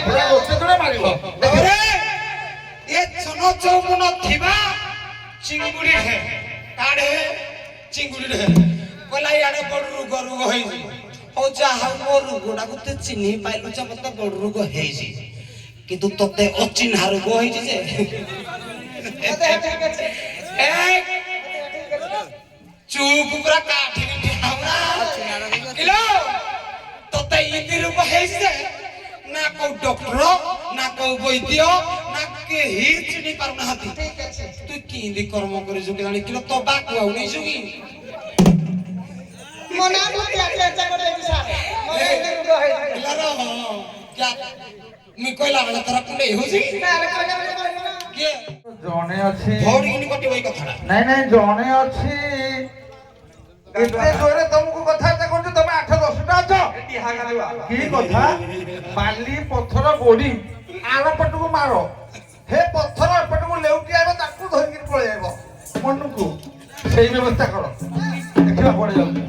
ପୁରା ଗୋଟେ ଥର ମାରିବ। ଆରେ ଏ ଜନ ଚୌମୁନ ଥିବା ଚିଙ୍ଗୁଡି ଢେ କାଢେ ଚିଙ୍ଗୁଡି ଢେ କହିଲା ଇଆଡେ ବଡ ରୋଗ ହେଇଛି। ହଉ ଯାହା ମୋ ରୋଗଟାକୁ ତୁ ଚିହ୍ନି ପାଇଲୁ ଯେ ମତେ ବଡ ରୋଗ ହେଇଛି କିନ୍ତୁ ତତେ ଅଚିହ୍ନା ରୋଗ ହେଇଛି ଯେ ଚୁପ ପୁରା କାଠିକି କିଲୋ ତତେ ଇନ୍ତି ରୋଗ ହେଇଛି ଯେ ନା କୋଉ ଡକ୍ଟର ନା କୋଉ ବୈଦ୍ୟ ନା କେହି ଚିହ୍ନି ପାରୁନାହାନ୍ତି। ତୁ କିନ୍ତି କର୍ମ କରିଛୁ କେଜାଣି କିଲୋ ତୋ ବାକୁ ଆଉ ନେଇଛୁ କି କହିଲା ବେଳେ ତୋର କୁଣ୍ଡେଇ ହଉଛି ଜଣେ ଅଛି ଭଉଣୀ କଟିବ ଏଇ କଥାଟା। ନାଇଁ ନାଇଁ ଜଣେ ଅଛି ଏତେ ଜୋରେ ତମକୁ କଥାବାର୍ତ୍ତା କରୁଛୁ ତମେ 8-10ଟା ଅଛ କି କଥା ବାଲି ପଥର ଗୋଡି ଆର ପଟକୁ ମାର ହେ ପଥର ଏପଟକୁ ଲେଉଟି ଆଇବ ତାକୁ ଧରିକିରି ପଳେଇ ଆଇବ ମନକୁ ସେଇ ବ୍ୟବସ୍ଥା କର ଦେଖିବା ପଡେ ଯାଉଛି।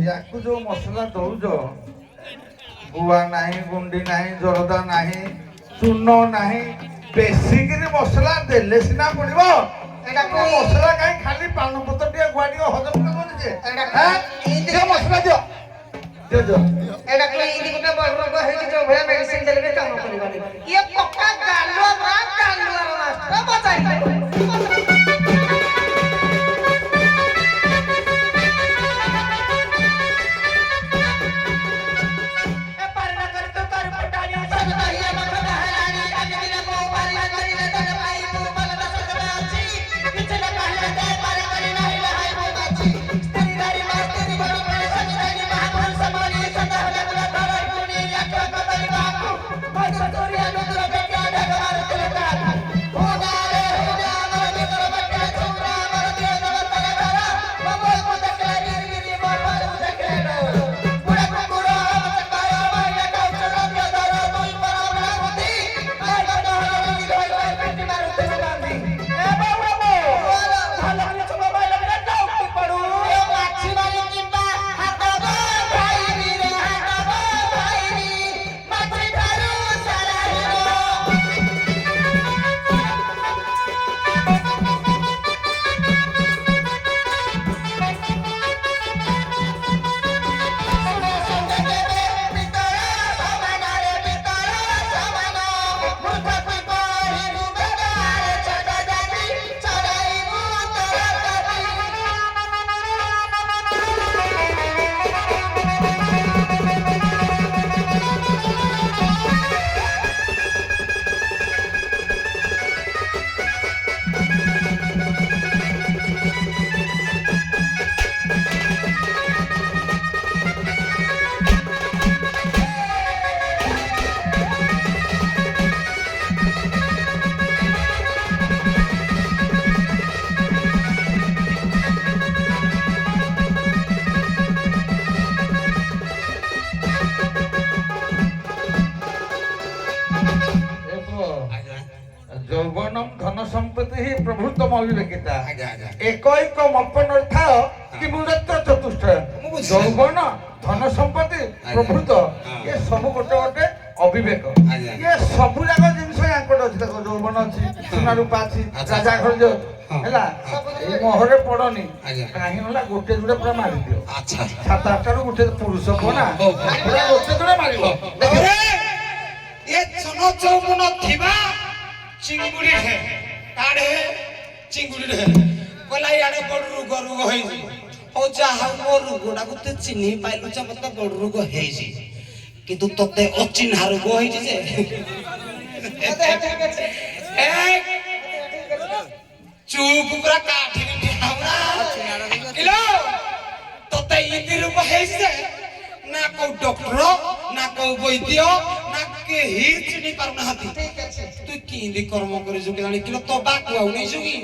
ୟାକୁ ଯୋଉ ମସଲା ଦଉଛ ଗୁଆ ନାହିଁ ଗୁଣ୍ଡି ନାହିଁ ଜରଦା ନାହିଁ ଚୂନ ନାହିଁ ବେଶିକିରି ମସଲା ଦେଲେ ସିନା ପଡିବ ମସଲା କାହିଁ ଖାଲି ପାନ ପତ୍ର ଟିକେ ଗୁଆ ଟିକେ ହଜମ କରିବନି ଯେ ମସଲା ଦିଅ ଦିଅ যৌবনম ধন সম্পত্তি হি প্রভূতম অবিবেকিতা ଆଜ୍ଞା ଆଜ୍ଞା একৈক মপনর্থায় কিমুদত্ত চতুষ্টয় ମୁଁ ବୁଝିଲି। যৌবন ধন সম্পত্তি প্রভূত ହଁ। ଏ ସବୁ ଗୋଟେ ଗୋଟେ ଅବିବେକ ଆଜ୍ଞା। ଇଏ ସବୁ ଯାକ ଜିନିଷ ୟାଙ୍କର ଅଛି ଦେଖ ଯୌବନ ଅଛି ସୁନା ରୂପା ଅଛି ଆଚ୍ଛା। ରାଜା ଘର ଯୋଉ ହଁ। ହେଲା ଏଇ ମୋହରେ ପଡନି ଆଜ୍ଞା। କାହିଁକି ହେଲା ଗୋଟେ ଯୋଡ଼େ ପୁରା ମାରିଦିଅ ଆଚ୍ଛା ସାତ ଆଠଟାରୁ ଗୋଟେ ପୁରୁଷ ପୁଅ ନା ହଉ, ହଉ। ପୁରା ଗୋଟେ ଯୋଡ଼େ ମାରିବ ଆରେ ଏ ଜନ ଯୌବନ ଥିବା ଚିଙ୍ଗୁଡି ଢେ କାଢେ ଚିଙ୍ଗୁଡି ଢେ କହିଲା ଇଆଡେ ବଡ ରୋଗ ହେଇଛି ହଉ ଯାହା ମୋ ରୋଗଟାକୁ ତୁ ଚିହ୍ନି ପାଇଲୁ ଯେ ମତେ ବଡ ରୋଗ ହେଇଛି କିନ୍ତୁ ତତେ ଅଚିହ୍ନା ରୋଗ ହେଇଛି ଯେ ଚୁପ ପୁରା କାଠି ତତେ ଇନ୍ତି ରୋଗ ହେଇଛି ଯେ ନା କୋଉ ଡକ୍ଟର ନା କୋଉ ବୈଦ୍ୟ ନା କେହି ଚିହ୍ନି ପାରୁନାହାନ୍ତି ତୁ କିନ୍ତି କର୍ମ କରିଛୁ କେଜାଣି କିଲୋ ତୋ ବାକୁ ଆଉ ନେଇଛୁ କି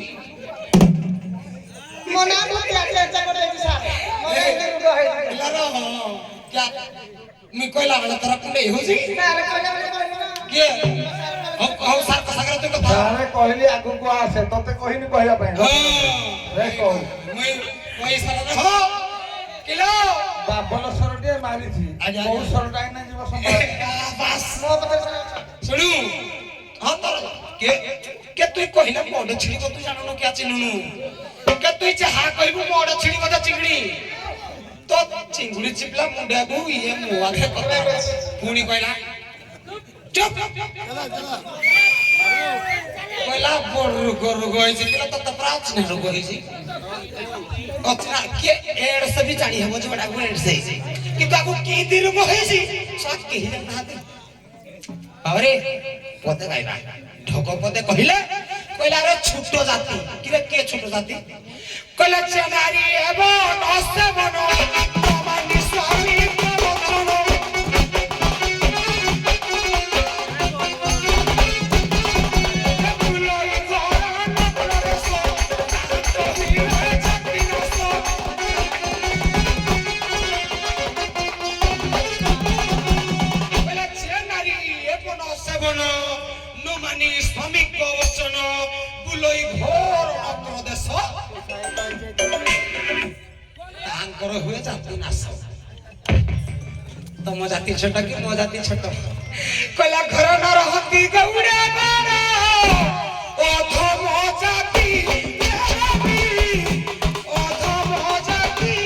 ପିଲାର ମୁଇଁ କହିଲା ବେଳେ ତୋର କୁଣ୍ଡେଇ ହଉଛି କିଏ ହଉ ସାର୍ ସାଗର ତୁ କଥା ତାରେ କହିଲି ଆଗକୁ ଆସେ ତତେ କହିନି କହିବା ପାଇଁ ରେ କହୁ ମୁଇଁ କହି ସାରା ହଁ କିଲୋ ବାବନ ସରଟିଏ ମାରିଛି ଆଜ୍ଞା, କୋଉ ଆଜ୍ଞା। ସରଟା ଏଇନା ଯିବ ସମ୍ଭାଳ ବାସ୍ ଶୁଣୁ ହଁ ତୋର କେ তুই কহিলা মোড় ছিড়িব তুই জানো কে চিনুনু কে তুই যাহা কইবু মোড় ছিড়িব যা চিংড়ি তো চিংড়ি চিপলা মুন্ডাবু ইয়ে মুয়াকে কথা পুনি কইলা চুপ কইলা বড় রোগ হইছে কিলা তো প্রাচ না রোগ হইছে অতরা কে এর সবই জানি হবো যে বড় রোগ হইছে কিন্তু আগু কি দি রোগ হইছে সব কেহি না দে আরে পদে গাইবা ঢোক পদে কহিলে কইলা রে ছোট জাতি কিরে কে ছোট জাতি কইলা চেনারি এবং অস্তে বন তোমানি স্বামী প্রবচন ফুলই ঘরা নকরে সো তুমি জাতি নস কইলা চেনারি এবং অস্তে বন নমানি স্বামী প্রবচন বুলই ঘোর অপ্রদেশ তাঙ্কর হুয়ে জাতি নাশ তম জাতি ছোট কি মো জাতি ছোট কইলা ঘর ন রহতি গৌড়া বড় অধম জাতি অধম জাতি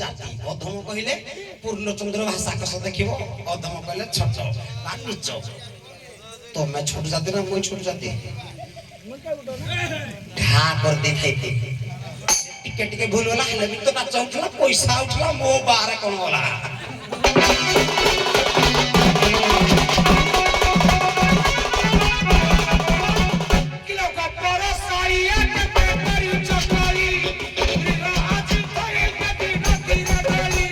জাতি অধম কহিলে পূর্ণচন্দ্র ভাষা কষ দেখিব অধম কহিলে ছোট বা নিচ তুমি ছোট জাতি না মই ছোট জাতি ঘা করে দেখাইতে টিকে টিকে ভুল হলা হেলে বি তো নাচ উঠলা পয়সা উঠলা মো বারে কোন হলা কিলো কপর সাইয়া কে করি চকরি আজ তরে কতি নতি নলি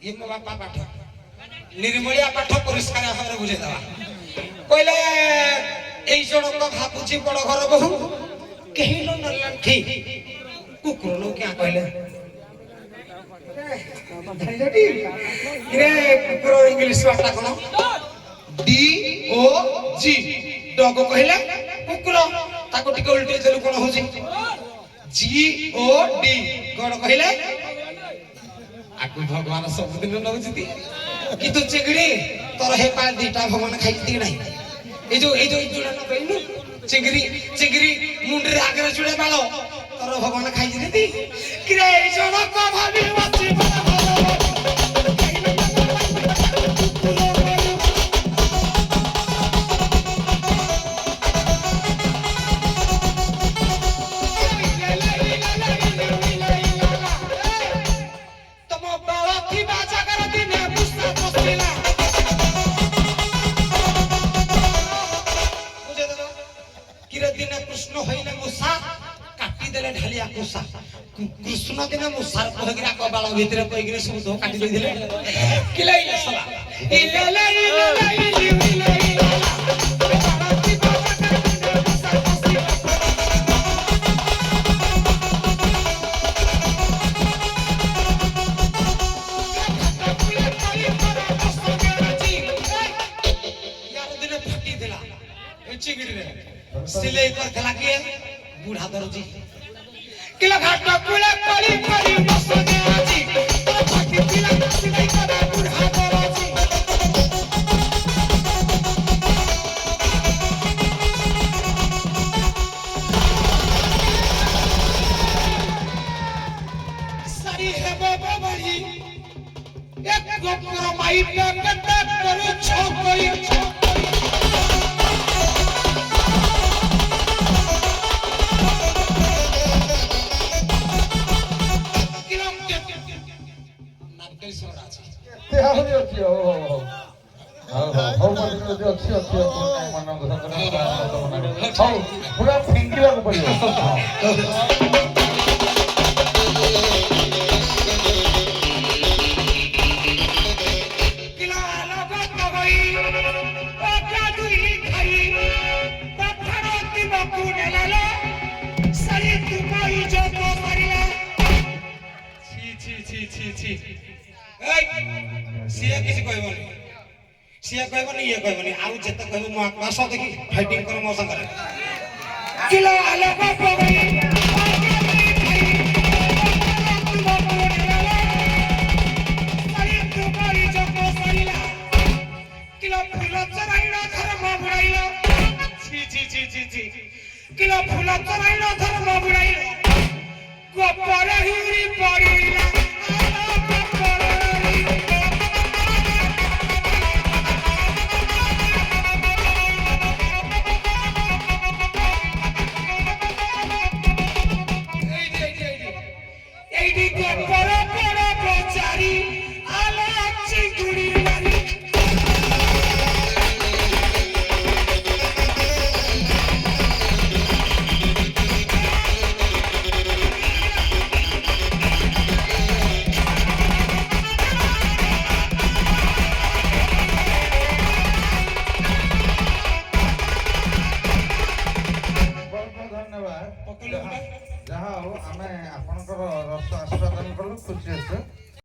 ଇଏ ମୋ ବାପା ପାଠ ନିର୍ମଳିଆ ପାଠ ପରିଷ୍କାର ଭାବରେ ବୁଝେଇଦେବା କହିଲେ ଏଇ ଜଣକ ଭାବୁଛି ବଡ ଘର ବୋହୁ କେହି ନଲାଠି କୁକୁର ଲୋକ କିଆ କହିଲେ କୁକୁର ଇଂଲିଶ ଭାଷା କଣ DOG ଡଗ କହିଲେ କୁକୁର ତାକୁ ଟିକେ ଉଲ୍ଟେଇ ଦେଲୁ କଣ ହଉଛି GOD କଣ କହିଲେ ଆକୁ ଭଗବାନ ସବୁଦିନ ନଉଛନ୍ତି କିନ୍ତୁ ଚିଙ୍ଗିଡି ତୋର ହେ ପା ଦିଟା ଭଗବାନ ଖାଇଛି ନାହିଁ এই যে জোড়া না পাইলু চিংড়ি মুন্ডরে আগরে জুড়ে বাল তোর ভগবান খাইছি দিদি কিরে এই জনক ভাবি বাঁচি कृष्ण दिन मु सार कहगिरा कबाल भितर कहिगिरे सब तो काटी दे दिले किलाई सला इलेले यार दिन फटी दिला ए चिंगड़ी रे सिलाई कर खला के बूढ़ा दरजी किला घाट पुले पड़ी पड़ी बस दे आजी तो फाटी किला सिलाई करा बुढ़ा दरजी सारी है बाबा बड़ी एक गोपर माई पे कटा करू छोकरी पूरा फेंकिला पड़ियो ସିଏ କିଛି କହିବନି ସିଏ କହିବନି ଇଏ କହିବନି ଆଉ ଯେତେ କହିବ ମୁଁ ଆକାଶ ଦେଖି ଫାଇଟିଂ କର ମୋ ସାଙ୍ଗରେ କିଲୋ ଆଲୋକ ପଗଇ କିଲୋ ଫୁଲ ଚରାଇଲ ଧର୍ମ ବୁଡ଼ାଇଲ କିଲୋ ଫୁଲ ଚରାଇଲ ଧର୍ମ ବୁଡ଼ାଇଲ ଗୋପର ହିରି ପଡ଼ିଲା ଯାହା ହଉ ଆମେ ଆପଣଙ୍କର ରସ ଆସ୍ୱାଦନ କଲୁ ଖୁସି ଅଛୁ।